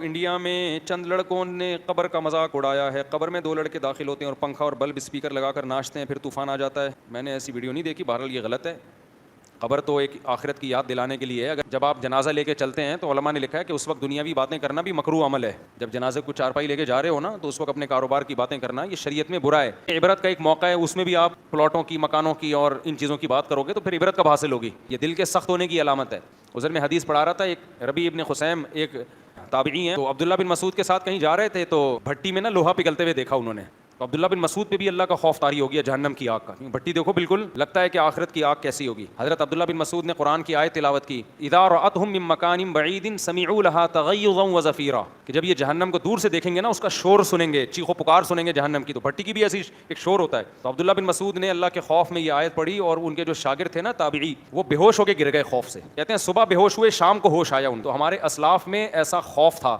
India میں چند لڑکوں نے قبر کا مذاق اڑایا ہے. قبر میں 2 لڑکے داخل ہوتے ہیں اور پنکھا اور بلب اسپیکر لگا کر ناچتے ہیں, پھر طوفان آ جاتا ہے. میں نے ایسی ویڈیو نہیں دیکھی, بہرحال یہ غلط ہے. قبر تو ایک آخرت کی یاد دلانے کے لیے ہے. اگر جب آپ جنازہ لے کے چلتے ہیں تو علماء نے لکھا ہے کہ اس وقت دنیاوی باتیں کرنا بھی مکروہ عمل ہے. جب جنازے کو چارپائی لے کے جا رہے ہو نا, تو اس وقت اپنے کاروبار کی باتیں کرنا یہ شریعت میں برا ہے. عبرت کا ایک موقع ہے, اس میں بھی آپ پلاٹوں کی, مکانوں کی اور ان چیزوں کی بات کرو گے تو پھر عبرت کب حاصل ہوگی؟ یہ دل کے سخت ہونے کی علامت ہے. ادھر میں حدیث پڑھا رہا تھا, ایک ربیع ابن خثیم ایک تابعی ہیں, تو عبداللہ بن مسعود کے ساتھ کہیں جا رہے تھے تو بھٹی میں نا لوہا پگھلتے ہوئے دیکھا انہوں نے. تو عبداللہ بن مسعود پہ بھی اللہ کا خوف طاری ہو گیا جہنم کی آگ کا. بھٹی دیکھو بالکل لگتا ہے کہ آخرت کی آگ کیسی ہوگی. حضرت عبداللہ بن مسعود نے قرآن کی آیت تلاوت کی, اذا رأتهم من مکان بعید سمعوا لها تغیظا وزفیرا, کہ جب یہ جہنم کو دور سے دیکھیں گے نا, اس کا شور سنیں گے, چیخ و پکار سنیں گے جہنم کی. تو بھٹی کی بھی ایسی ایک شور ہوتا ہے. تو عبداللہ بن مسعود نے اللہ کے خوف میں یہ آیت پڑھی, اور ان کے جو شاگرد تھے نا تابعی, وہ بے ہوش ہو کے گر گئے خوف سے. کہتے ہیں صبح بے ہوش ہوئے, شام کو ہوش آیا ان. تو ہمارے اسلاف میں ایسا خوف تھا.